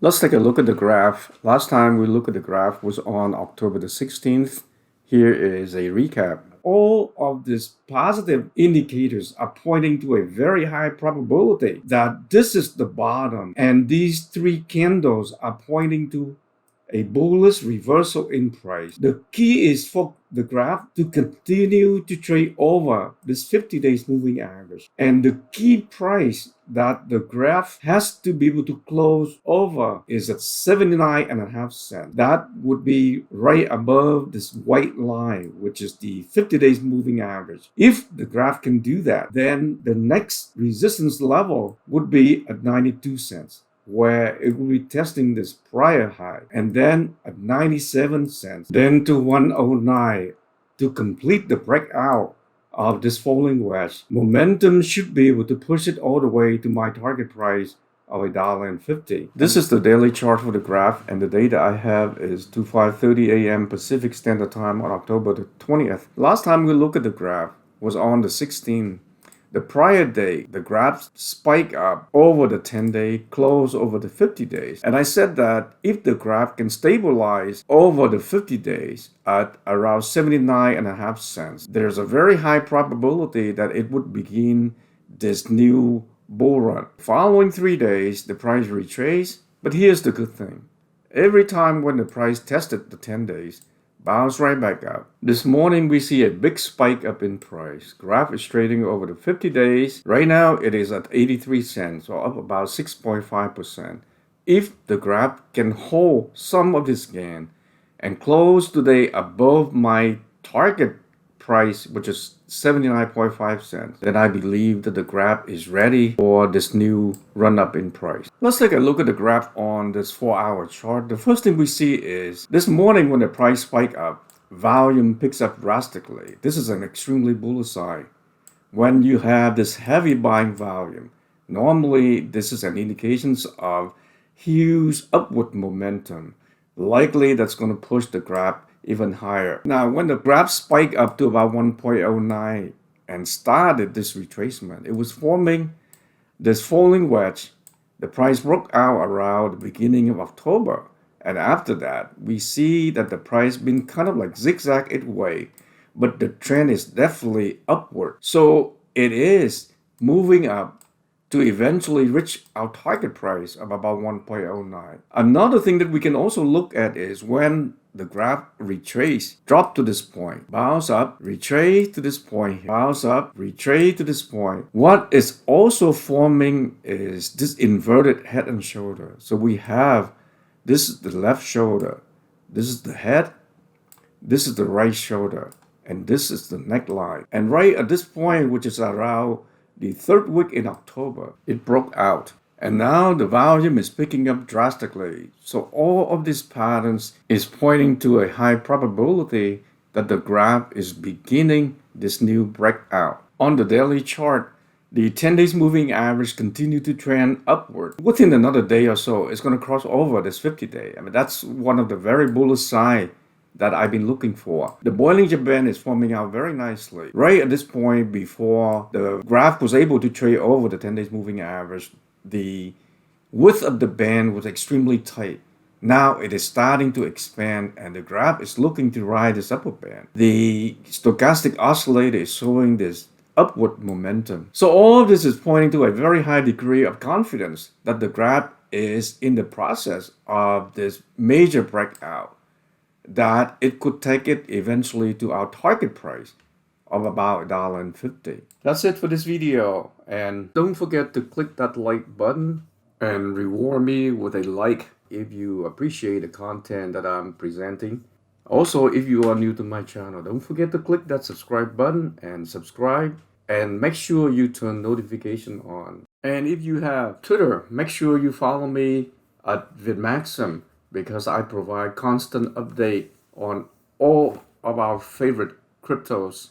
Let's take a look at the graph. Last time we looked at the graph was on October the 16th. Here is a recap. All of these positive indicators are pointing to a very high probability that this is the bottom, and these three candles are pointing to a bullish reversal in price. The key is for the graph to continue to trade over this 50 days moving average. And the key price that the graph has to be able to close over is at 79.5 cents. That would be right above this white line, which is the 50 days moving average. If the graph can do that, then the next resistance level would be at 92 cents. Where it will be testing this prior high, and then at 97 cents, then to 109 to complete the breakout of this falling wedge. Momentum should be able to push it all the way to my target price of $1.50. This is the daily chart for the graph, and the data I have is 5:30 a.m. Pacific Standard Time on October the 20th. Last time we looked at the graph was on the 16th. The prior day, the graph spiked up over the 10-day, close over the 50 days. And I said that if the graph can stabilize over the 50 days at around 79.5 cents, there's a very high probability that it would begin this new bull run. Following 3 days, the price retraced. But here's the good thing. Every time when the price tested the 10 days, bounce right back up. This morning we see a big spike up in price. Graph is trading over the 50 days. Right now it is at 83 cents, or up about 6.5%. If the graph can hold some of this gain and close today above my target price, which is 79.5 cents, then I believe that the graph is ready for this new run up in price. Let's take a look at the graph on this 4-hour chart. The first thing we see is this morning when the price spiked up, volume picks up drastically. This is an extremely bullish sign. When you have this heavy buying volume, normally this is an indication of huge upward momentum. Likely that's going to push the graph even higher. Now, when the graph spiked up to about 1.09 and started this retracement, it was forming this falling wedge. The price broke out around the beginning of October. And after that, we see that the price been kind of like zigzag its way, but the trend is definitely upward. So it is moving up to eventually reach our target price of about 1.09. Another thing that we can also look at is when the graph retrace, drop to this point, bounce up, retrace to this point, bounce up, retrace to this point. What is also forming is this inverted head and shoulder. So we have, this is the left shoulder, this is the head, this is the right shoulder, and this is the neckline. And right at this point, which is around the third week in October, it broke out. And now the volume is picking up drastically. So all of these patterns is pointing to a high probability that the graph is beginning this new breakout. On the daily chart, the 10 days moving average continued to trend upward. Within another day or so, it's going to cross over this 50-day. I mean, that's one of the very bullish signs that I've been looking for. The Bollinger Band is forming out very nicely. Right at this point, before the graph was able to trade over the 10 days moving average, the width of the band was extremely tight. Now it is starting to expand and the graph is looking to ride this upper band. The stochastic oscillator is showing this upward momentum. So all of this is pointing to a very high degree of confidence that the graph is in the process of this major breakout, that it could take it eventually to our target price of about $1.50. That's it for this video, and don't forget to click that like button and reward me with a like if you appreciate the content that I'm presenting. Also, if you are new to my channel, don't forget to click that subscribe button and subscribe, and make sure you turn notification on. And if you have Twitter, make sure you follow me at Vietmaxim, because I provide constant update on all of our favorite cryptos.